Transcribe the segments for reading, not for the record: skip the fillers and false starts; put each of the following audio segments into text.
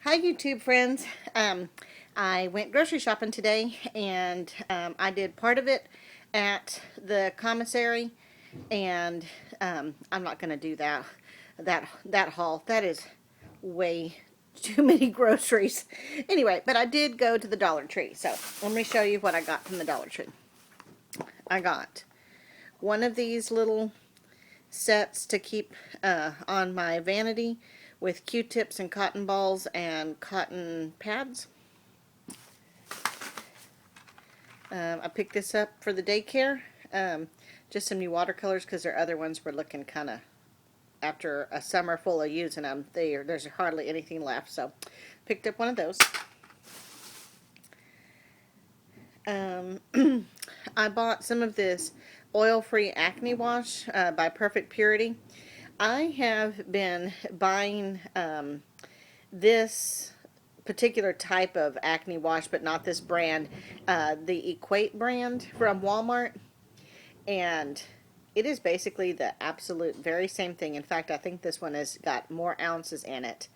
Hi YouTube friends. I went grocery shopping today and I did part of it at the commissary and I'm not going to do that haul. That is way too many groceries. Anyway, but I did go to the Dollar Tree. So let me show you what I got from the Dollar Tree. I got one of these little sets to keep on my vanity with Q-tips and cotton balls and cotton pads. I picked this up for the daycare. Just some new watercolors because their other ones were looking kind of, after a summer full of using them, there's hardly anything left. So picked up one of those. I bought some of this oil-free acne wash by Perfect Purity. I have been buying this particular type of acne wash, but not this brand, the Equate brand from Walmart. And it is basically the absolute very same thing. In fact, I think this one has got more ounces in it.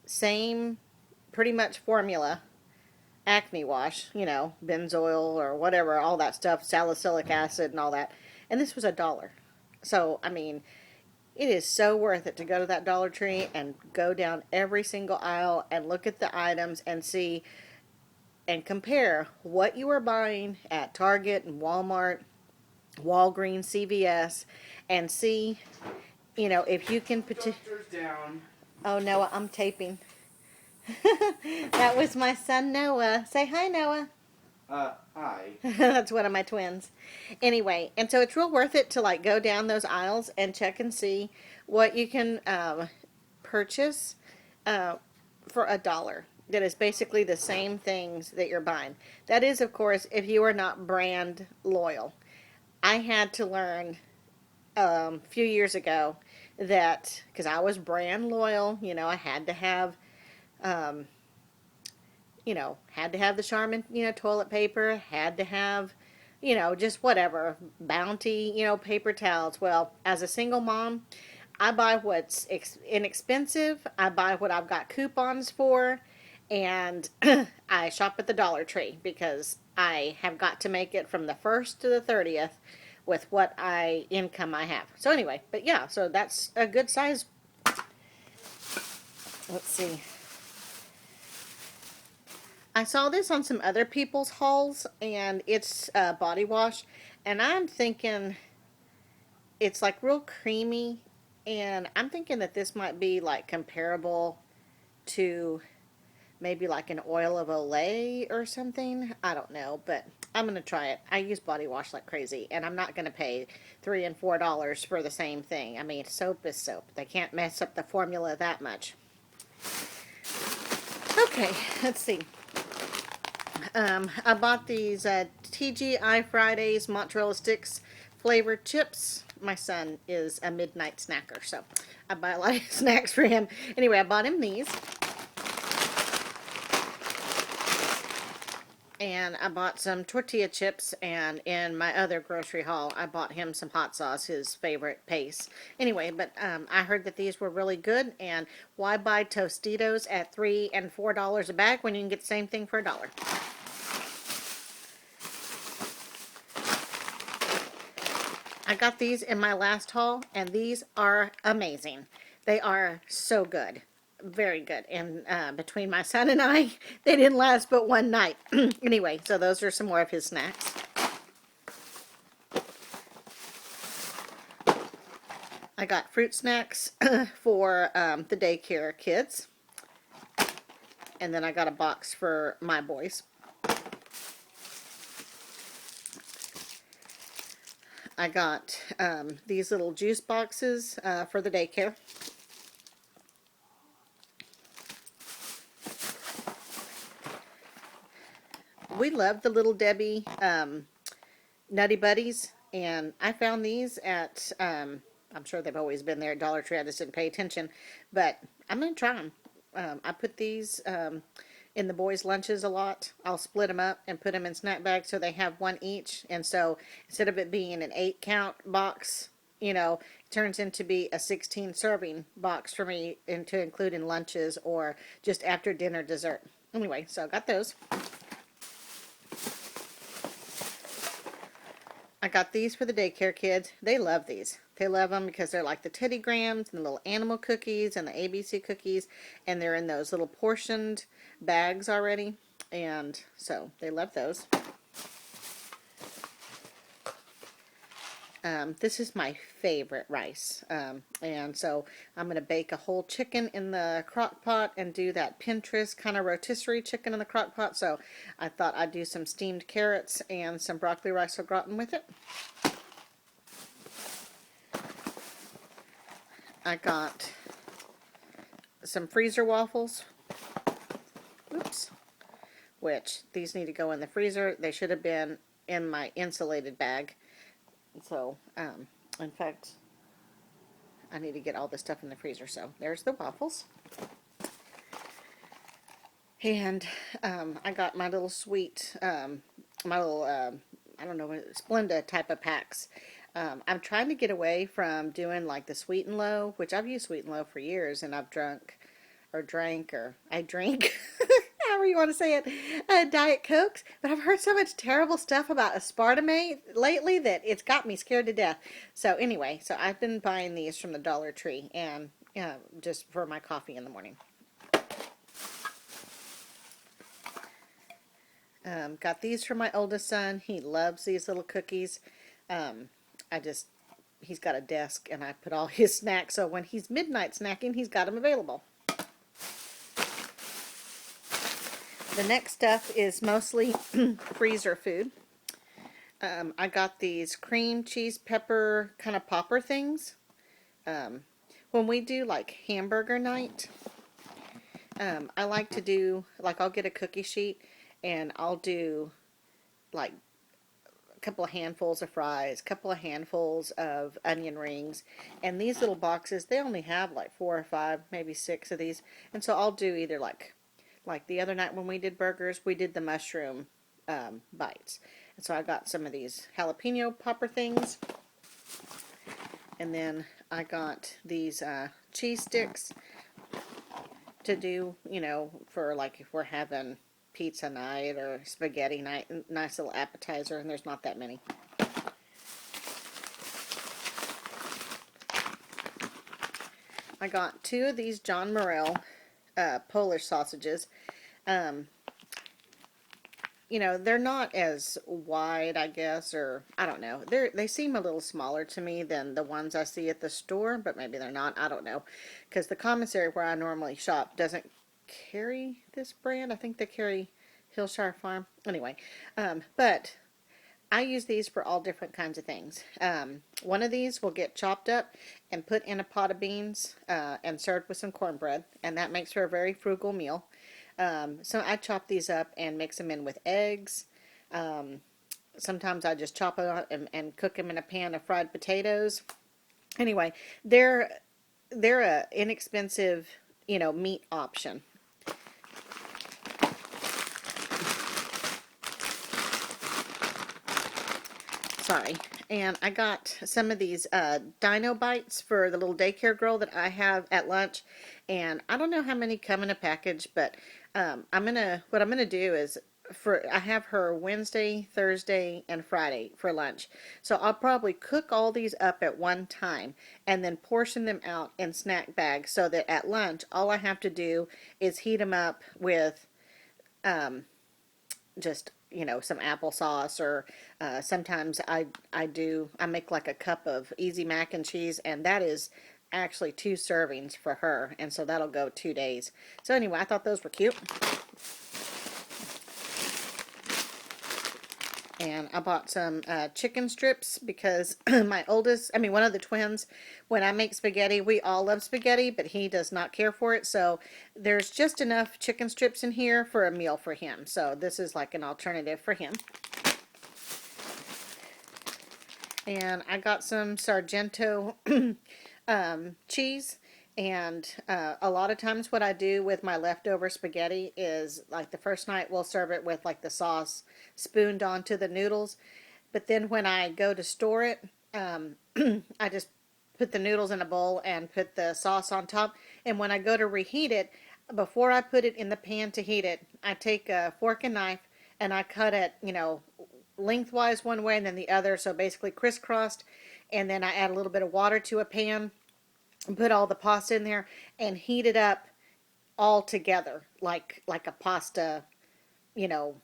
Same pretty much formula, acne wash, benzoyl or whatever, all that stuff, salicylic acid and all that. And this was $1. So, I mean, it is so worth it to go to that Dollar Tree and go down every single aisle and look at the items and see and compare what you are buying at Target and Walmart, Walgreens, CVS, and see, if you can. Down. Oh, Noah, I'm taping. That was my son Noah. Say hi, Noah. Hi. That's one of my twins. Anyway, and so it's real worth it to go down those aisles and check and see what you can purchase for $1. That is basically the same things that you're buying. That is, of course, if you are not brand loyal. I had to learn a few years ago that because I was brand loyal, I had to have um, had to have the Charmin, toilet paper, had to have, just whatever, Bounty, paper towels. Well, as a single mom, I buy what's inexpensive. I buy what I've got coupons for, and I shop at the Dollar Tree because I have got to make it from the 1st to the 30th with what income I have. So anyway, but yeah, so that's a good size. Let's see. I saw this on some other people's hauls, and it's body wash, and I'm thinking it's real creamy, and I'm thinking that this might be comparable to maybe an oil of Olay or something. I don't know, but I'm gonna try it. I use body wash like crazy, and I'm not gonna pay $3 and $4 for the same thing. I mean, soap is soap. They can't mess up the formula that much. Okay, let's see. I bought these TGI Fridays mozzarella sticks flavored chips. My son is a midnight snacker, so I buy a lot of snacks for him. Anyway, I bought him these. And I bought some tortilla chips, and in my other grocery haul, I bought him some hot sauce, his favorite paste. Anyway, but I heard that these were really good, and why buy Tostitos at $3 and $4 a bag when you can get the same thing for $1? I got these in my last haul, and these are amazing. They are so good. Very good. And between my son and I, they didn't last but one night. Anyway, so those are some more of his snacks. I got fruit snacks for the daycare kids. And then I got a box for my boys. I got these little juice boxes for the daycare. We love the Little Debbie Nutty Buddies, and I found these at, I'm sure they've always been there at Dollar Tree. I just didn't pay attention, but I'm going to try them. I put these in the boys' lunches a lot. I'll split them up and put them in snack bags so they have one each. And so instead of it being an 8 count box, it's turns into be a 16 serving box for me and to include in lunches or just after dinner dessert. Anyway, so I got those. I got these for the daycare kids. They love these. They love them because they're like the Teddy Grahams and the little animal cookies and the ABC cookies, and they're in those little portioned bags already, and so they love those. This is my favorite rice, and so I'm going to bake a whole chicken in the crock pot and do that Pinterest kind of rotisserie chicken in the crock pot. So I thought I'd do some steamed carrots and some broccoli rice au gratin with it. I got some freezer waffles. Oops. Which these need to go in the freezer. They should have been in my insulated bag. So, in fact, I need to get all this stuff in the freezer. So, there's the waffles. And I got my little sweet, my little, I don't know, Splenda type of packs. I'm trying to get away from doing like the Sweet and Low, which I've used Sweet and Low for years, and I've drank, I drink, however you want to say it, Diet Cokes. But I've heard so much terrible stuff about aspartame lately that it's got me scared to death. So anyway, so I've been buying these from the Dollar Tree and just for my coffee in the morning. Got these for my oldest son. He loves these little cookies. He's got a desk and I put all his snacks, so when he's midnight snacking, he's got them available. The next stuff is mostly freezer food. I got these cream cheese pepper kind of popper things. When we do like hamburger night, I like to do, like I'll get a cookie sheet and I'll do like a couple of handfuls of fries, a couple of handfuls of onion rings, and these little boxes, they only have like 4 or 5, maybe 6 of these, and so I'll do either like the other night when we did burgers, we did the mushroom bites, and so I got some of these jalapeno popper things, and then I got these cheese sticks to do, you know, for like if we're having pizza night or spaghetti night, nice little appetizer, and there's not that many. I got 2 of these John Morrell Polish sausages. You know, they're not as wide, I guess, or I don't know. They seem a little smaller to me than the ones I see at the store, but maybe they're not. I don't know, because the commissary where I normally shop doesn't carry this brand. I think they carry Hillshire Farm. Anyway, but I use these for all different kinds of things. One of these will get chopped up and put in a pot of beans and served with some cornbread, and that makes for a very frugal meal. So I chop these up and mix them in with eggs. Sometimes I just chop it up and cook them in a pan of fried potatoes. Anyway, they're a inexpensive, you know, meat option. Sorry. And I got some of these Dino Bites for the little daycare girl that I have at lunch. And I don't know how many come in a package, but what I'm gonna do is I have her Wednesday, Thursday, and Friday for lunch. So I'll probably cook all these up at one time and then portion them out in snack bags so that at lunch all I have to do is heat them up with just, you know, some applesauce, or sometimes I make like a cup of easy mac and cheese, and that is actually 2 servings for her, and so that'll go 2 days. So anyway, I thought those were cute. And I bought some chicken strips because one of the twins, when I make spaghetti, we all love spaghetti, but he does not care for it. So there's just enough chicken strips in here for a meal for him. So this is like an alternative for him. And I got some Sargento cheese. And a lot of times what I do with my leftover spaghetti is like the first night we'll serve it with like the sauce spooned onto the noodles. But then when I go to store it, I just put the noodles in a bowl and put the sauce on top. And when I go to reheat it, before I put it in the pan to heat it, I take a fork and knife and I cut it, lengthwise one way and then the other, so basically crisscrossed. And then I add a little bit of water to a pan and put all the pasta in there and heat it up all together like a pasta, you know,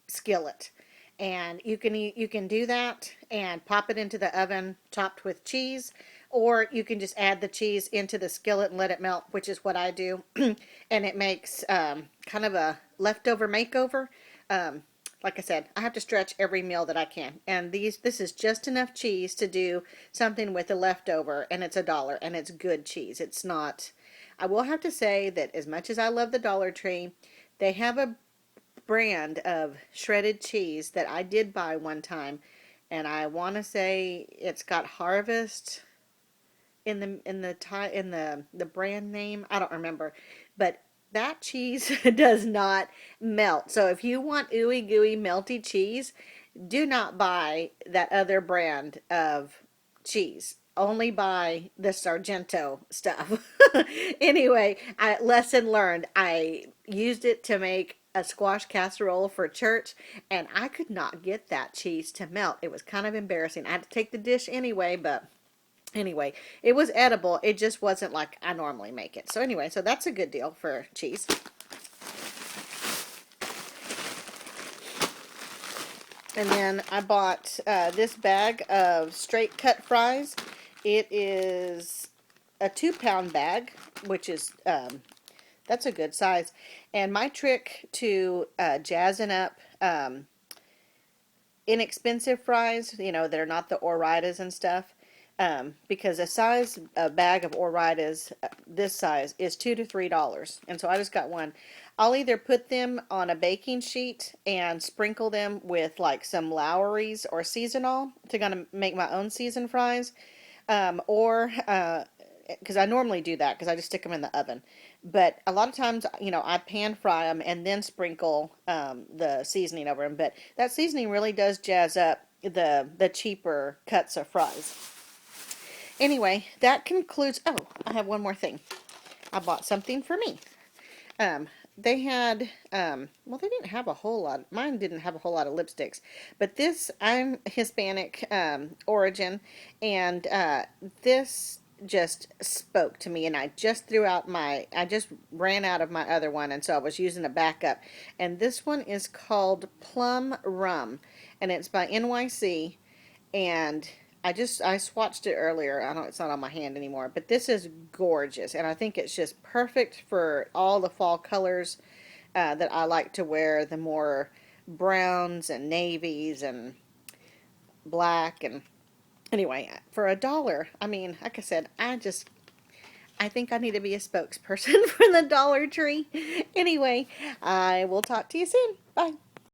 skillet. And you can do that and pop it into the oven topped with cheese, or you can just add the cheese into the skillet and let it melt, which is what I do. And it makes kind of a leftover makeover. Like I said, I have to stretch every meal that I can, and this is just enough cheese to do something with the leftover, and it's $1, and it's good cheese. It's not. I will have to say that as much as I love the Dollar Tree, they have a brand of shredded cheese that I did buy one time, and I want to say it's got Harvest in the brand name. I don't remember, but that cheese does not melt. So if you want ooey gooey melty cheese, do not buy that other brand of cheese. Only buy the Sargento stuff. Anyway, lesson learned. I used it to make a squash casserole for church, and I could not get that cheese to melt. It was kind of embarrassing. I had to take the dish anyway, but anyway, it was edible. It just wasn't like I normally make it. So anyway, so that's a good deal for cheese. And then I bought this bag of straight cut fries. It is a 2-pound bag, which is, that's a good size. And my trick to jazzing up inexpensive fries, that are not the Ore-Idas and stuff, because a bag of Ore-Idas this size is $2 to $3, and so I just got one. I'll either put them on a baking sheet and sprinkle them with like some Lowry's or Seasonal to kind of make my own seasoned fries, or because I normally do that because I just stick them in the oven. But a lot of times, I pan fry them and then sprinkle the seasoning over them. But that seasoning really does jazz up the cheaper cuts of fries. Anyway, that concludes. Oh, I have one more thing. I bought something for me. They had, well, they didn't have a whole lot. Mine didn't have a whole lot of lipsticks. But I'm Hispanic origin, and this just spoke to me, and I just ran out of my other one, and so I was using a backup. And this one is called Plum Rum, and it's by NYC, and I swatched it earlier. It's not on my hand anymore, but this is gorgeous, and I think it's just perfect for all the fall colors that I like to wear, the more browns and navies and black. And anyway, for $1, I mean, like I said, I think I need to be a spokesperson for the Dollar Tree. Anyway, I will talk to you soon. Bye.